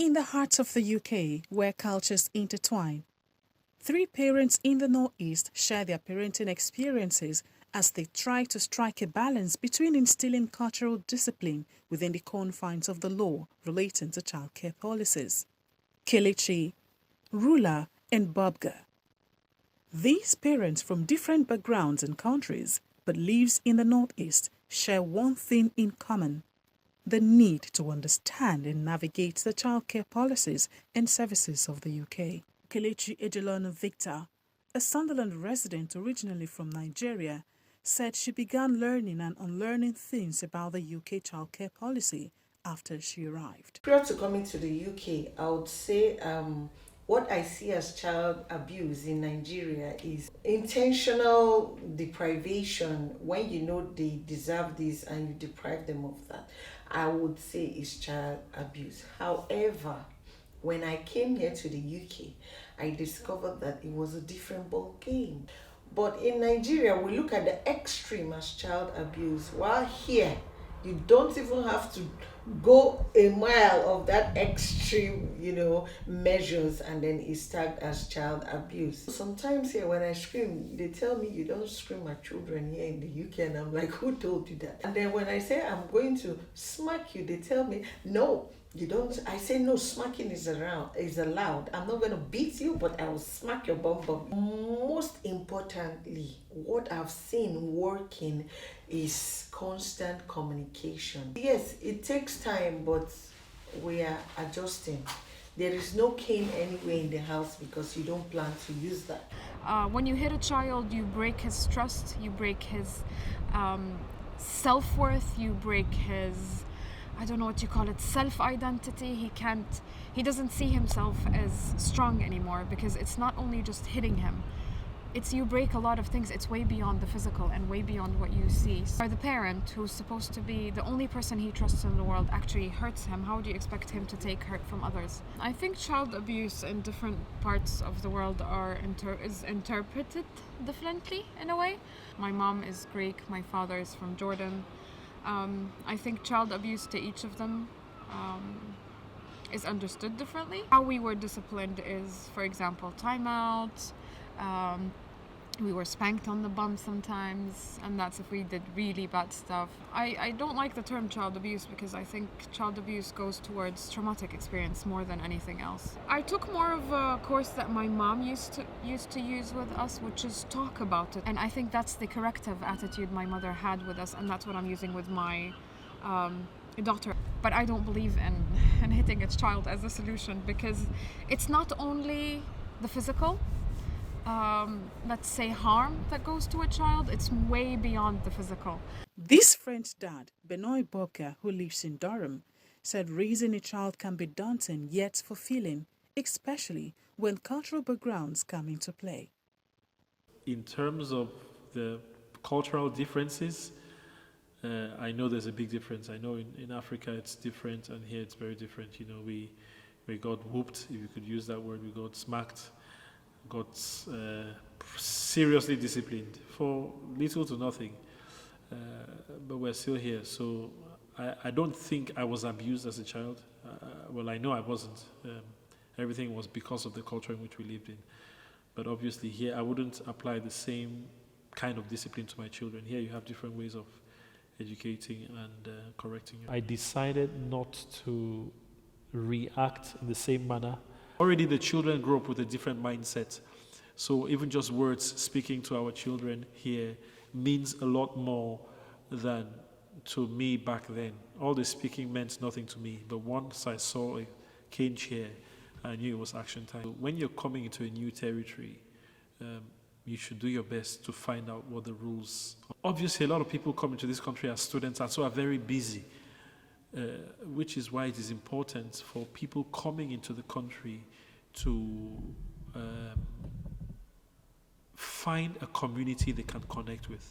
In the heart of the UK, where cultures intertwine, three parents in the Northeast share their parenting experiences as they try to strike a balance between instilling cultural discipline within the confines of the law relating to childcare policies. Kelechi, Rula, and Babga. These parents from different backgrounds and countries, but lives in the Northeast, share one thing in common: the need to understand and navigate the childcare policies and services of the UK. Kelechi Ejelonu Victor, a Sunderland resident originally from Nigeria, said she began learning and unlearning things about the UK childcare policy after she arrived. Prior to coming to the UK, I would say what I see as child abuse in Nigeria is intentional deprivation. When you know they deserve this and you deprive them of that, I would say is child abuse. However, when I came here to the UK, I discovered that it was a different ball game. But in Nigeria, we look at the extreme as child abuse, while here, you don't even have to go a mile of that extreme, measures, and then it's tagged as child abuse. Sometimes here when I scream, they tell me you don't scream at children here in the UK, and I'm like, who told you that? And then when I say I'm going to smack you, they tell me, no, you don't. I say no, smacking is allowed. I'm not going to beat you, but I will smack your bum bum. Most importantly, what I've seen working is constant communication. Yes, it takes time, but we are adjusting. There is no cane anywhere in the house because you don't plan to use that. When you hit a child, you break his trust, you break his self-worth, you break his, I don't know what you call it, self-identity. He doesn't see himself as strong anymore, because it's not only just hitting him. It's you break a lot of things. It's way beyond the physical and way beyond what you see. Or the parent who's supposed to be the only person he trusts in the world actually hurts him. How do you expect him to take hurt from others? I think child abuse in different parts of the world is interpreted differently in a way. My mom is Greek, my father is from Jordan. I think child abuse to each of them is understood differently. How we were disciplined is, for example, timeouts. We were spanked on the bum sometimes, and that's if we did really bad stuff. I don't like the term child abuse because I think child abuse goes towards traumatic experience more than anything else. I took more of a course that my mom used to use with us, which is talk about it. And I think that's the corrective attitude my mother had with us, and that's what I'm using with my daughter. But I don't believe in hitting a child as a solution, because it's not only the physical let's say harm that goes to a child, it's way beyond the physical. This French dad, Benoit Boca, who lives in Durham, said raising a child can be daunting yet fulfilling, especially when cultural backgrounds come into play. In terms of the cultural differences, I know there's a big difference. I know in Africa it's different, and here it's very different. We got whooped, if you could use that word. We got smacked, got seriously disciplined for little to nothing, but we're still here. So I don't think I was abused as a child. Well, I know I wasn't. Everything was because of the culture in which we lived in. But obviously here I wouldn't apply the same kind of discipline to my children. Here you have different ways of educating and correcting you. I decided not to react in the same manner. Already the children grow up with a different mindset. So even just words speaking to our children here means a lot more than to me back then. All the speaking meant nothing to me, but once I saw a cane chair, I knew it was action time. When you're coming into a new territory, you should do your best to find out what the rules are. Obviously, a lot of people come into this country as students and so are very busy. Which is why it is important for people coming into the country to find a community they can connect with.